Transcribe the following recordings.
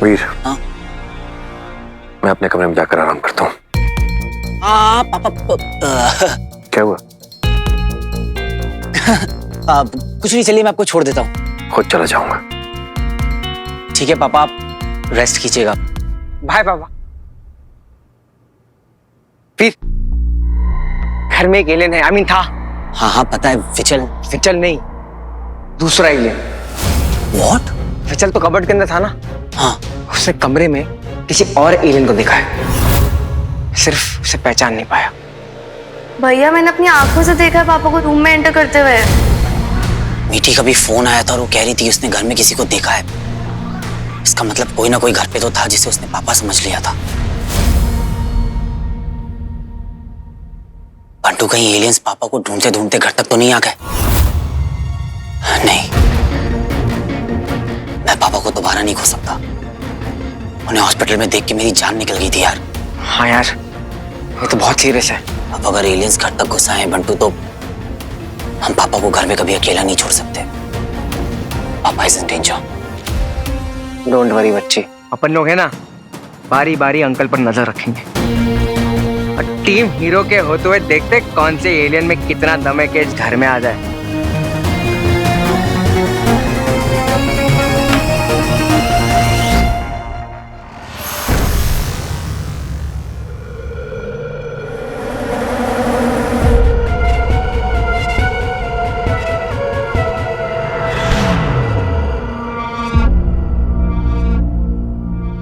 वीर, हाँ? मैं अपने कमरे में जाकर आराम करता हूँ। पापा क्या हुआ? कुछ नहीं, चलिए मैं आपको छोड़ देता हूँ। खुद चला जाऊंगा। ठीक है पापा, आप रेस्ट कीजिएगा। बाय पापा। फिर घर में एक एलियन है, आई था। हाँ पता है, विचल। विचल नहीं, दूसरा एलियन। व्हाट? विचल तो कबर्ड के अंदर था ना। हाँ। उसने कमरे में किसी और एलियन को देखा है, सिर्फ उसे पहचान नहीं पाया। भैया मैंने अपनी आंखों से देखा है पापा को रूम में एंटर करते हुए। मीठी का भी फोन आया था और वो कह रही थी उसने घर में किसी को देखा है। इसका मतलब कोई ना कोई घर पे तो था जिसे उसने पापा समझ लिया था। बंटू, कहीं एलियंस पापा को ढूंढते ढूंढते घर तक तो नहीं आ गए? नहीं, मैं पापा को दोबारा नहीं खो सकता। उन्हें हॉस्पिटल में देख के मेरी जान निकल गई थी यार। हाँ यार, ये तो बहुत सीरियस है। अब अगर एलियंस घर तक घुस आए बंटू, तो हम पापा को घर में कभी अकेला नहीं छोड़ सकते। पापा is in danger. Don't worry बच्ची, अपन लोग है ना, बारी बारी अंकल पर नजर रखेंगे और टीम हीरो के होते हुए देखते कौन से एलियन में कितना दम है कि इस घर में आ जाए।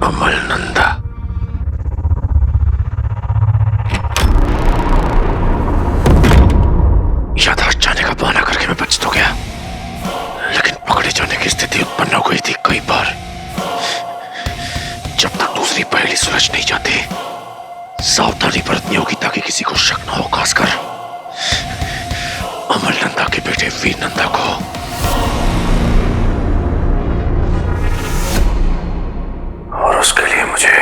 अमलनंदा, याददाश्त जाने का बहाना करके मैं बच तो गया, लेकिन पकड़े जाने की स्थिति उत्पन्न हो गई थी कई बार। जब तक दूसरी पहेली सुलझ नहीं जाती, सावधानी बरतनी होगी ताकि किसी को शक न हो, खासकर अमलनंदा के बेटे वीर नंदा को। और उसके लिए मुझे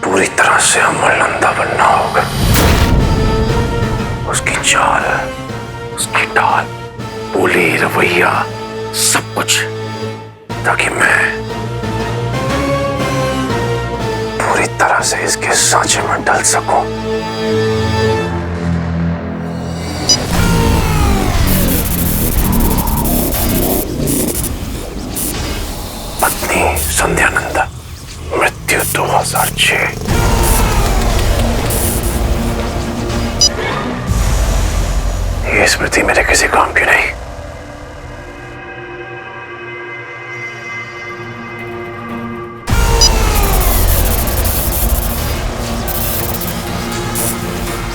पूरी तरह से अमलनंदा बनना होगा। उसकी चाल, उसकी ढाल, बोली, रवैया, सब कुछ, ताकि मैं पूरी तरह से इसके सांचे में ढल सकूं। पत्नी संध्या नंदा, मृत्यु 2006। ये स्मृति मेरे किसी काम की नहीं।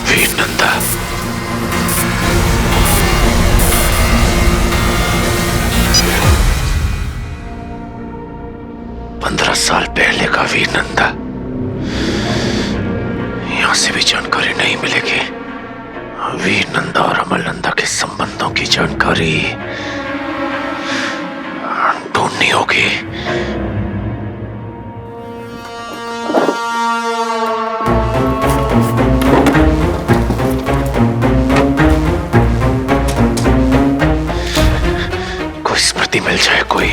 वीर नंदा, साल पहले का वीर नंदा। यहां से भी जानकारी नहीं मिलेगी। वीर नंदा और अमल नंदा के संबंधों की जानकारी ढूंढनी होगी। कोई स्मृति मिल जाए, कोई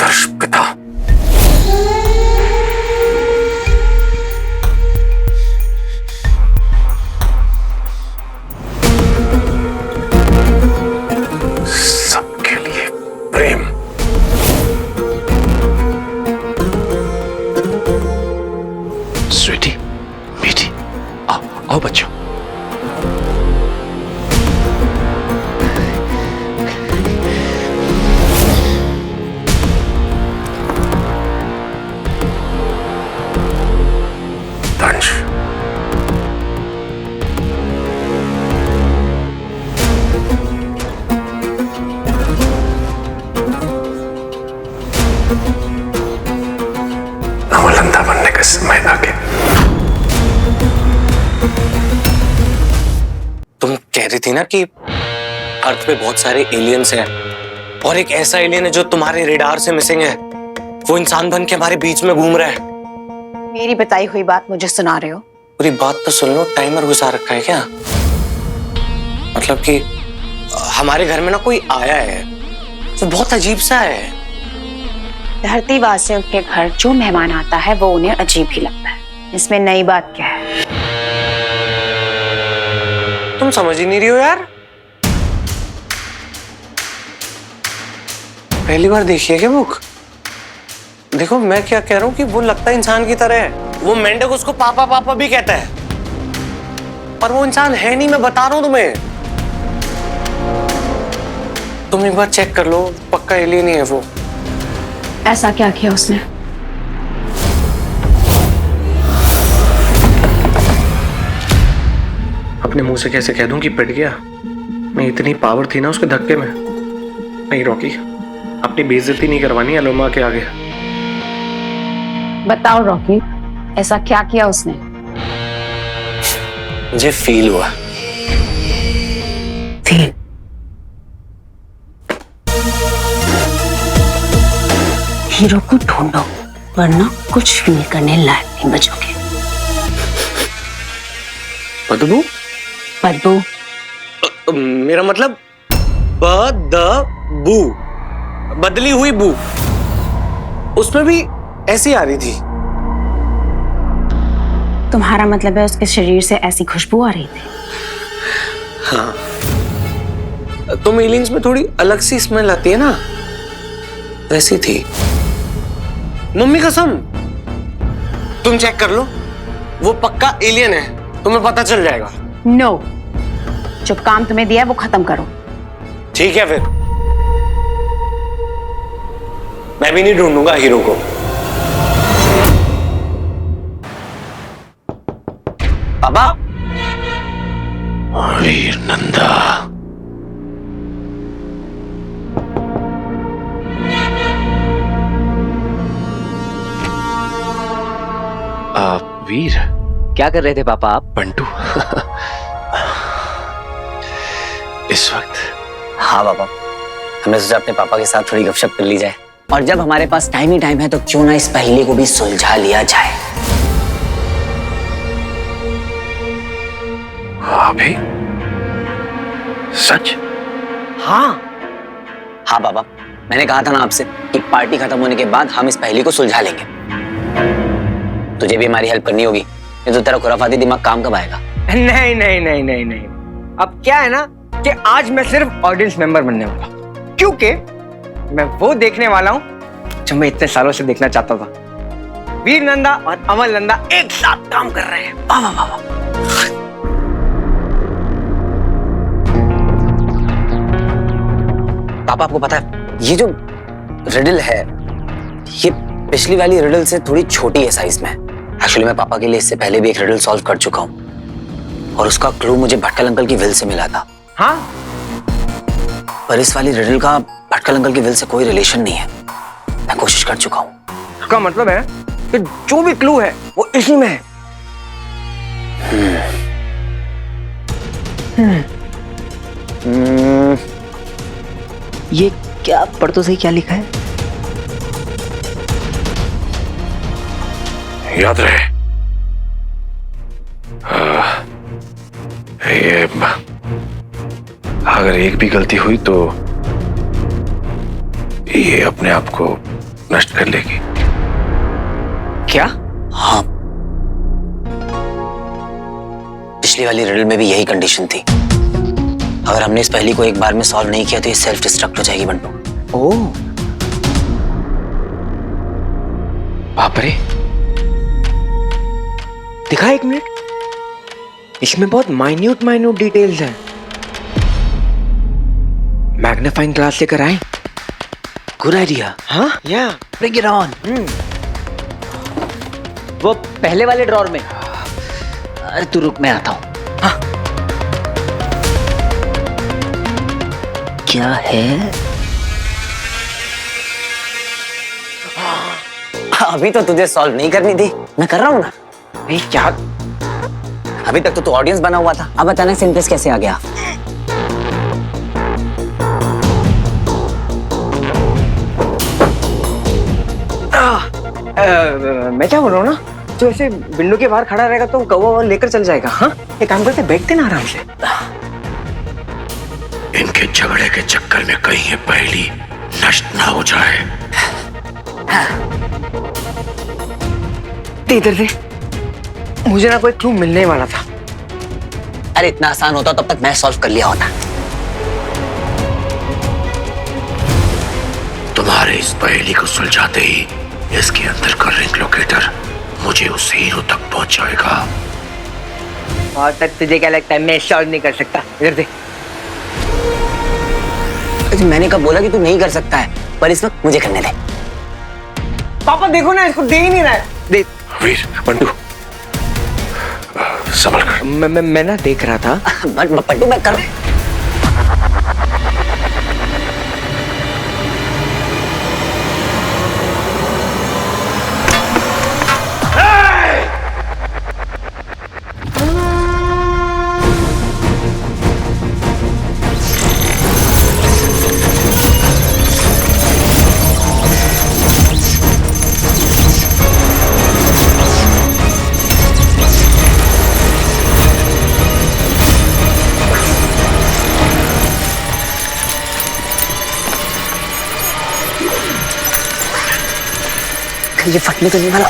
आदर्श पिता। सबके लिए प्रेम। स्वीटी, मीठी, आओ आओ बच्चों। दंश, अमलंदा बनने का समय आ गया। तुम कह रही थी ना कि अर्थ पे बहुत सारे एलियंस हैं और एक ऐसा एलियन है जो तुम्हारे रेडार से मिसिंग है। वो इंसान बन के हमारे बीच में घूम रहा है। मेरी बताई हुई बात मुझे सुना रहे हो? पूरी बात तो सुन लो। टाइमर घुसा रखा है क्या? मतलब कि हमारे घर में ना कोई आया है, वो बहुत अजीब सा है। धरती वासियों के घर जो मेहमान आता है वो उन्हें अजीब ही लगता है। इसमें नई बात क्या है? तुम समझ ही नहीं रही हो यार। पहली बार देखी है क्या बुक? देखो मैं क्या कह रहा हूँ कि वो लगता है इंसान की तरह है। वो मेंढक उसको पापा पापा भी कहता है, पर वो इंसान है नहीं। मैं बता रहा हूँ तुम्हें। तुम एक बार चेक कर लो, पक्का एलियन ही है वो। ऐसा क्या किया उसने? अपने मुंह से कैसे कह दूं कि पिट गया? मैं इतनी पावर थी ना उसके धक्के में। नहीं रॉकी, अपनी बेइज्जती नहीं करवानी अलोमा के आगे। बताओ रॉकी, ऐसा क्या किया उसने? मुझे फील हुआ। फील? हीरो को ढूंढो वरना कुछ फील करने लायक नहीं बचोगे। बदबू? बदबू? मेरा मतलब बदबू, बदली हुई बू। उसमें भी ऐसी आ रही थी। तुम्हारा मतलब है उसके शरीर से ऐसी खुशबू आ रही थी? हाँ, तुम एलियंस में थोड़ी अलग सी स्मेल आती है ना, वैसी थी। मम्मी कसम, तुम चेक कर लो, वो पक्का एलियन है। तुम्हें पता चल जाएगा। नो, जो काम तुम्हें दिया है वो खत्म करो। ठीक है फिर, मैं भी नहीं ढूंढूंगा हीरो को। पापा? वीर नंदा, वीर, क्या कर रहे थे पापा आप? बंटू इस वक्त? हाँ पापा, हमने सोचा अपने पापा के साथ थोड़ी गपशप कर ली जाए, और जब हमारे पास टाइम ही टाइम है तो क्यों ना इस पहेली को भी सुलझा लिया जाए। हाँ भाई, सच? हाँ हाँ पापा, मैंने कहा था ना आपसे कि पार्टी खत्म होने के बाद हम इस पहेली को सुलझा लेंगे। तुझे भी हमारी हेल्प करनी होगी, नहीं तो तेरा खुराफाती दिमाग काम कब आएगा? नहीं नहीं नहीं नहीं नहीं, अब क्या है ना कि आज मैं सिर्फ ऑडियंस मेंबर बनने वाला हूँ, क्योंकि मैं वो देखने वाला हूँ जो मैं इतने सालों से देखना चाहता था। वीर नंदा और अमल नंदा एक साथ काम कर रहे हैं। वाह वाह वाह। पापा आपको पता है, ये जो रिडल है ये पिछली वाली रिडल से थोड़ी छोटी है साइज में। एक्चुअली मैं पापा के लिए इससे पहले भी एक रिडल सॉल्व कर चुका हूँ और उसका क्लू मुझे भटकल अंकल की विल से मिला था। हाँ, पर इस वाली रिडल का भटकल अंकल की विल से कोई रिलेशन नहीं है। मैं कोशिश कर चुका हूँ। इसका मतलब है कि जो भी क्लू है वो इसी में है। ये क्या, पढ़ तो सही, क्या लिखा है? याद रहे, ये अगर एक भी गलती हुई तो ये अपने आप को नष्ट कर लेगी। क्या? हाँ, पिछली वाली रिडल में भी यही कंडीशन थी। अगर हमने इस पहेली को एक बार में सॉल्व नहीं किया तो ये सेल्फ डिस्ट्रक्ट हो जाएगी बंटू। ओह, बाप रे, दिखा एक मिनट, इसमें बहुत माइन्यूट डिटेल्स हैं। मैग्नीफाइंग ग्लास लेकर आए। Good idea. हाँ, या ब्रिंग इट ऑन। वो पहले वाले ड्रॉर में। अरे तू रुक, मैं आता हूँ। क्या है? अभी तो तुझे सॉल्व नहीं करनी थी, मैं कर रहा हूँ ना। नहीं क्या? अभी तक तो तू ऑडियंस बना हुआ था, अब अचानक से इंटरेस्ट कैसे आ गया? मैं क्या बोल रहा हूँ ना, तो ऐसे विंडो के बाहर खड़ा रहेगा तो कौवा लेकर चल जाएगा। हाँ, एक काम करते, बैठते ना आराम से। इनके झगड़े के चक्कर में कहीं ये पहेली नष्ट ना हो जाए। दे इधर दे, मुझे ना कोई क्लू मिलने वाला था। अरे इतना आसान होता तब तक मैं सॉल्व कर लिया होता। तुम्हारे इस पहेली को सुलझाते ही इसके अंदर का रिंग लोकेटर मुझे उस हीरो तक पहुंचाएगा। और तक तुझे क्या लगता है मैं सॉल्व नहीं कर सकता? इधर दे। मैंने कब बोला कि तू नहीं कर सकता है, पर इस वक्त मुझे करने दे। पापा देखो ना, इसको दे ही नहीं रहा है। दे। वीर, बंटू, संभल कर। मैं ना देख रहा था। बंटू मैं कर। ये फटने तो नहीं वाला।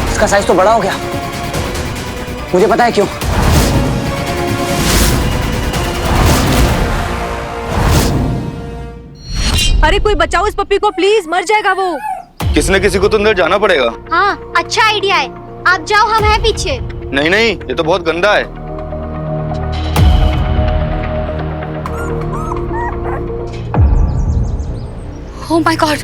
इसका साइज तो बड़ा हो गया, मुझे पता है क्यों। अरे कोई बचाओ इस पप्पी को प्लीज, मर जाएगा वो। किसी न किसी को तो अंदर जाना पड़ेगा। हाँ, अच्छा आइडिया है। आप जाओ, हम हैं पीछे। नहीं नहीं, ये तो बहुत गंदा है। Oh my God.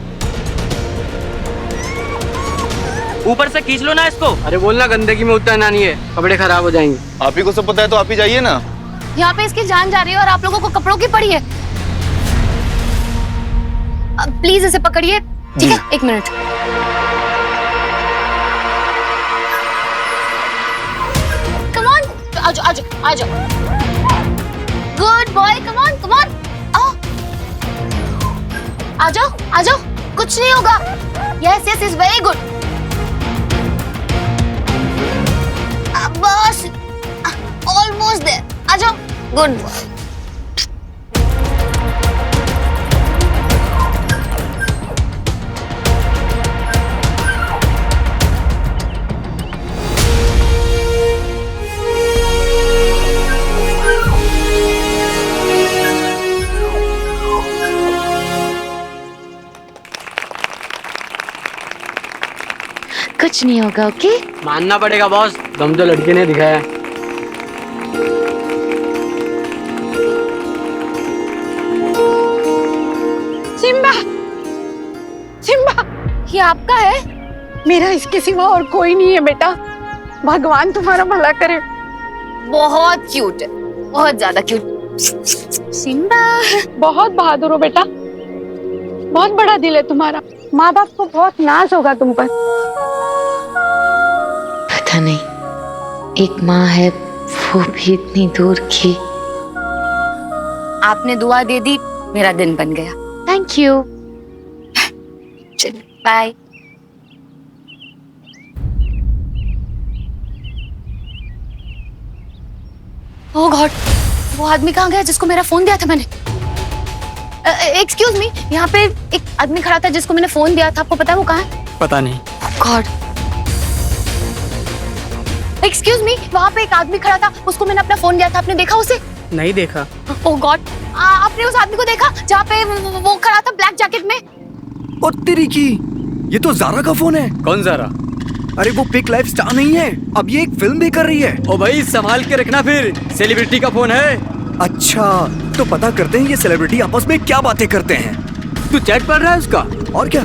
ऊपर से खींच लो ना इसको। अरे बोलना गंदगी में उतना नहीं है, कपड़े खराब हो जाएंगे। आप ही को सब पता है तो आप ही जाइए ना। यहाँ पे इसकी जान जा रही है और आप लोगों को कपड़ों की पड़ी है। प्लीज इसे पकड़िए, ठीक है? एक मिनट। कम ऑन, आजो आजो आजो। Good boy, come on come on. आ जाओ आ जाओ, कुछ नहीं होगा। Yes yes is very good. बस ऑलमोस्ट देयर। आ जाओ, गुड बॉय। कुछ नहीं होगा, ओके? मानना पड़ेगा बॉस, दम तो लड़के ने दिखाया। सिम्बा, सिम्बा, ये आपका है? मेरा इसके सिवा और कोई नहीं है बेटा। भगवान तुम्हारा भला करे। बहुत क्यूट है, बहुत ज्यादा क्यूट। सिम्बा, बहुत बहादुर हो बेटा, बहुत बड़ा दिल है तुम्हारा। माँ बाप को बहुत नाज होगा तुम पर। पता नहीं, एक माँ है वो भी इतनी दूर की। आपने दुआ दे दी, मेरा दिन बन गया। Thank you. चलो बाय। ओह गॉड, वो आदमी कहाँ गया जिसको मेरा फोन दिया था मैंने? एक्सक्यूज मी, यहाँ पे एक आदमी खड़ा था जिसको मैंने फोन दिया था, आपको पता है वो कहाँ है? पता नहीं। गॉड। एक्सक्यूज मी, वहाँ पे एक आदमी खड़ा था, उसको मैंने अपना फोन दिया था, आपने देखा उसे? नहीं देखा। ओह गॉड, आपने उस आदमी को देखा जहाँ पे वो खड़ा था ब्लैक जैकेट में? और तेरी की, ये तो जारा का फोन है। कौन ज़रा? अरे वो पिक लाइफ स्टार नहीं है, अब ये एक फिल्म भी कर रही है। ओ भाई संभाल के रखना, फिर सेलिब्रिटी का फोन है। अच्छा, तो पता करते हैं ये सेलिब्रिटी आपस में क्या बातें करते हैं। तू चैट पढ़ रहा है उसका? और क्या।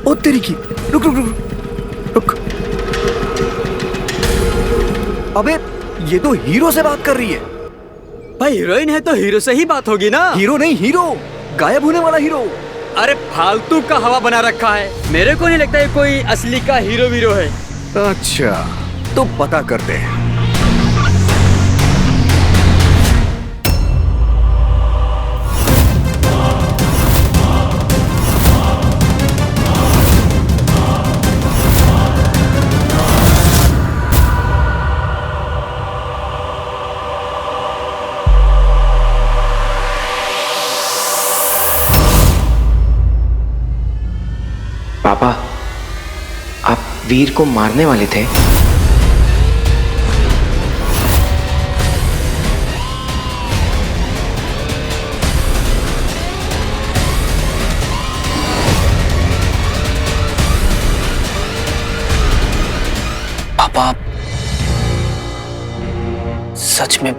ओ तेरी की, रुक रुक रुक रुक। अबे ये तो हीरो से बात कर रही है। भाई हीरोइन है तो हीरो से ही बात होगी ना। हीरो नहीं, हीरो गायब होने वाला हीरो। अरे फालतू का हवा बना रखा है, मेरे को नहीं लगता ये कोई असली का हीरो वीरो है। अच्छा, तो पता करते हैं। पापा, आप वीर को मारने वाले थे? पापा, सच में?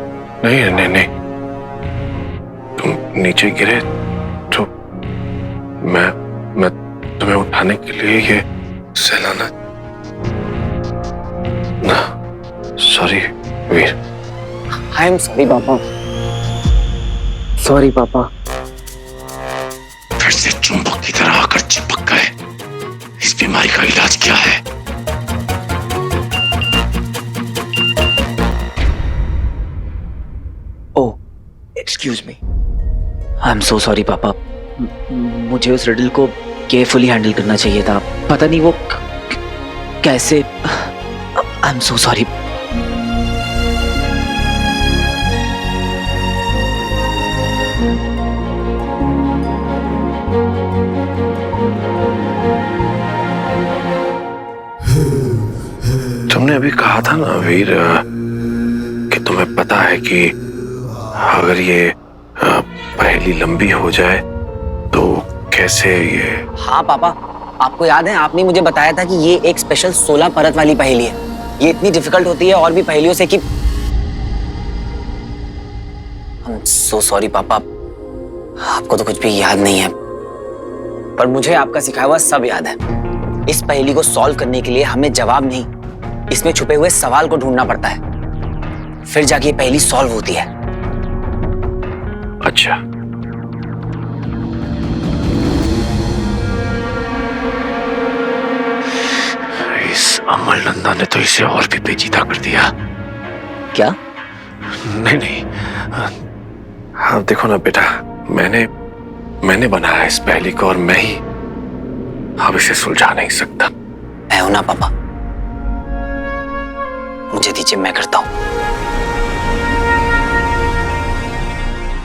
नहीं नहीं नहीं, तुम नीचे गिरे तो मैं तुम्हें उठाने के लिए ये सहलाना। ना, sorry Veer. I am sorry पापा, सॉरी पापा। फिर से चुंबक की तरह आकर चिपक गए। इस बीमारी का इलाज क्या है? Oh, excuse me. I am so sorry पापा, मुझे उस रिडल को केयरफुली हैंडल करना चाहिए था। पता नहीं वो कैसे। आई एम सो सॉरी। तुमने अभी कहा था ना वीर कि तुम्हें पता है कि अगर ये पहेली लंबी हो जाए तो कैसे ये। हाँ पापा, आपको याद है आपने मुझे बताया था कि ये एक स्पेशल 16 परत वाली पहेली है। ये इतनी डिफिकल्ट होती है और भी पहेलियों से कि। आई एम सो सॉरी पापा, आपको तो कुछ भी याद नहीं है, पर मुझे आपका सिखाया हुआ सब याद है। इस पहेली को सॉल्व करने के लिए हमें जवाब नहीं, इसमें छुपे हुए सवाल को ढूंढना पड़ता है, फिर जाके ये पहेली सॉल्व होती है। अच्छा, इस अमल नंदा ने तो इसे और भी पेचीदा कर दिया। क्या? नहीं नहीं, हाँ देखो ना बेटा, मैंने बनाया इस पहेली को और मैं ही अब इसे सुलझा नहीं सकता। मैं हूं ना पापा, मुझे दीजिए, मैं करता हूं।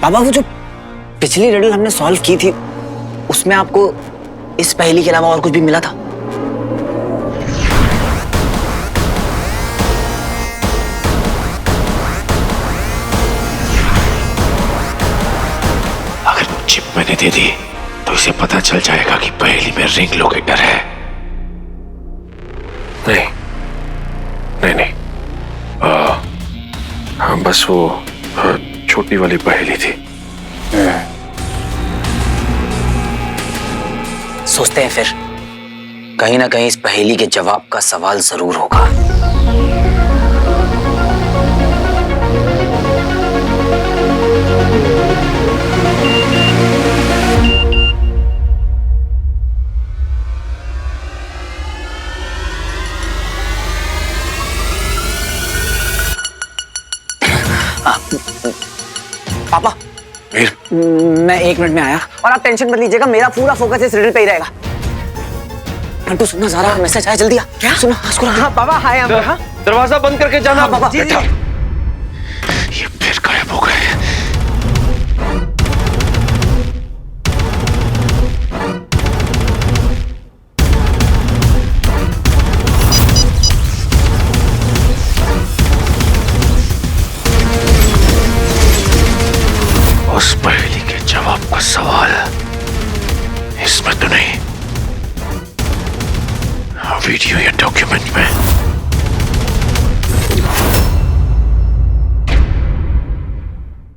पापा, वो जो पिछली रिडल हमने सॉल्व की थी उसमें आपको इस पहेली के अलावा और कुछ भी मिला था? अगर चिप मैंने दे दी तो इसे पता चल जाएगा कि पहेली में रिंग लोकेटर है। नहीं नहीं नहीं, हाँ बस वो छोटी वाली पहेली थी। सोचते हैं फिर, कहीं ना कहीं इस पहेली के जवाब का सवाल जरूर होगा। पापा वीर, मैं 1 मिनट में आया और आप टेंशन मत लीजिएगा, मेरा पूरा फोकस इस रिडल पे ही रहेगा। मंटू सुनना, ज़ारा का मैसेज आया, जल्दी आ। क्या सुना? हाँ पापा, हाय अंकल। हाँ दरवाजा बंद करके जाना। हाँ, पापा। जी, जी। ये फिर गायब हो गए। उस पहेली के जवाब का सवाल इसमें तो नहीं, वीडियो या डॉक्यूमेंट में।